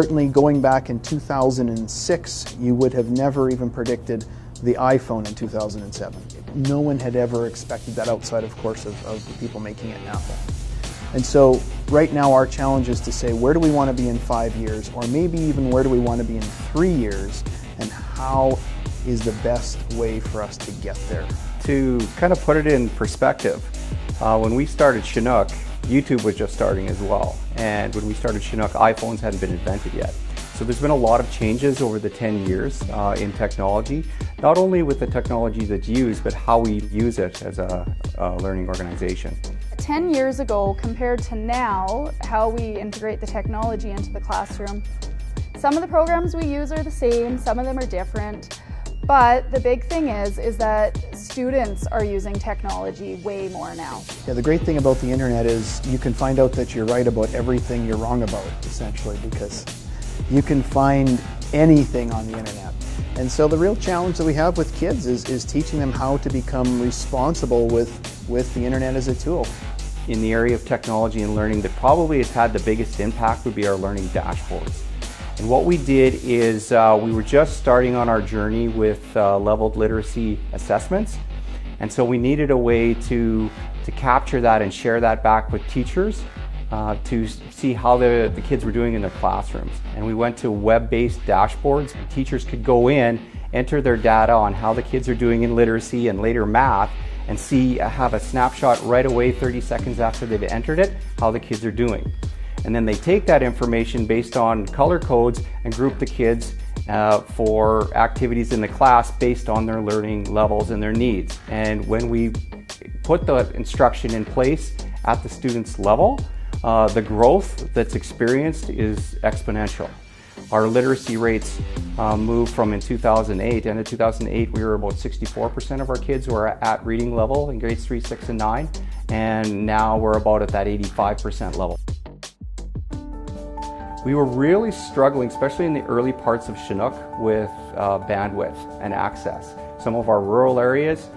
certainly going back in 2006, you would have never even predicted the iPhone in 2007. No one had ever expected that outside, of course, of the people making it in Apple. And so right now our challenge is to say, where do we want to be in 5 years, or maybe even where do we want to be in 3 years, and how is the best way for us to get there? To kind of put it in perspective, when we started Chinook, YouTube was just starting as well. And when we started Chinook, iPhones hadn't been invented yet. So there's been a lot of changes over the 10 years in technology, not only with the technology that's used, but how we use it as a learning organization. 10 years ago compared to now, how we integrate the technology into the classroom. Some of the programs we use are the same, some of them are different, but the big thing is that students are using technology way more now. Yeah, the great thing about the internet is you can find out that you're right about everything you're wrong about, essentially, because you can find anything on the internet. And so the real challenge that we have with kids is teaching them how to become responsible with the internet as a tool. In the area of technology and learning that probably has had the biggest impact would be our learning dashboards. And what we did is we were just starting on our journey with leveled literacy assessments. And so we needed a way to capture that and share that back with teachers to see how the kids were doing in their classrooms. And we went to web-based dashboards. Teachers could go in, enter their data on how the kids are doing in literacy and later math, and have a snapshot right away 30 seconds after they've entered it, how the kids are doing. And then they take that information based on color codes and group the kids for activities in the class based on their learning levels and their needs. And when we put the instruction in place at the student's level, the growth that's experienced is exponential. Our literacy rates moved from in 2008, end of 2008, we were about 64% of our kids who are at reading level in grades 3, 6, and 9, and now we're about at that 85% level. We were really struggling, especially in the early parts of Chinook, with bandwidth and access. Some of our rural areas,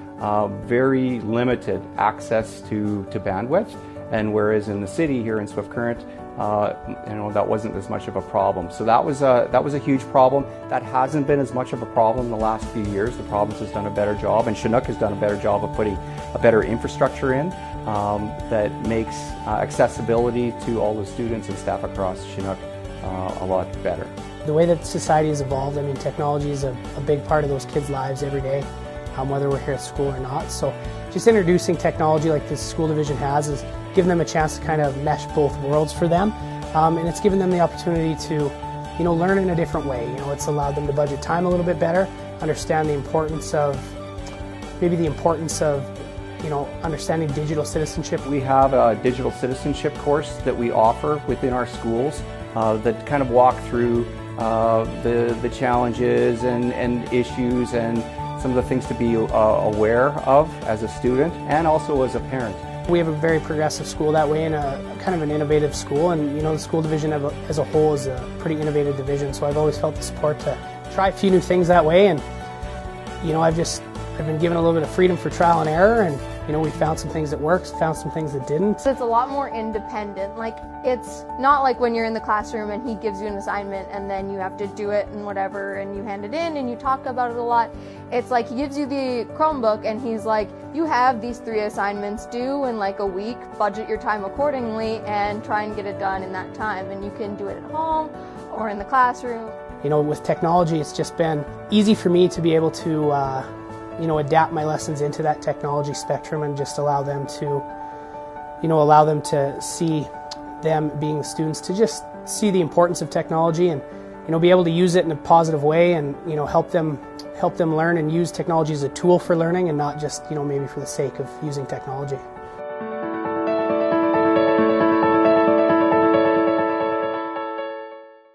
very limited access to bandwidth, and whereas in the city here in Swift Current, that wasn't as much of a problem. So that was a huge problem. That hasn't been as much of a problem in the last few years. The province has done a better job, and Chinook has done a better job of putting a better infrastructure in that makes accessibility to all the students and staff across Chinook a lot better. The way that society has evolved, I mean, technology is a big part of those kids' lives every day, whether we're here at school or not. So just introducing technology like this school division has is giving them a chance to kind of mesh both worlds for them, and it's given them the opportunity to, learn in a different way. It's allowed them to budget time a little bit better, understand the importance of, understanding digital citizenship. We have a digital citizenship course that we offer within our schools that kind of walk through the challenges and issues and some of the things to be aware of as a student and also as a parent. We have a very progressive school that way, and a kind of an innovative school, and the school division as a whole is a pretty innovative division, so I've always felt the support to try a few new things that way, and I've been given a little bit of freedom for trial and error, and we found some things that worked, found some things that didn't. It's a lot more independent. Like, it's not like when you're in the classroom and he gives you an assignment and then you have to do it and whatever and you hand it in and you talk about it a lot. It's like he gives you the Chromebook and he's like, you have these 3 assignments due in like a week, budget your time accordingly and try and get it done in that time, and you can do it at home or in the classroom. With technology, it's just been easy for me to be able to adapt my lessons into that technology spectrum and just allow them to see them being the students, to just see the importance of technology and be able to use it in a positive way and help them learn and use technology as a tool for learning and not just maybe for the sake of using technology.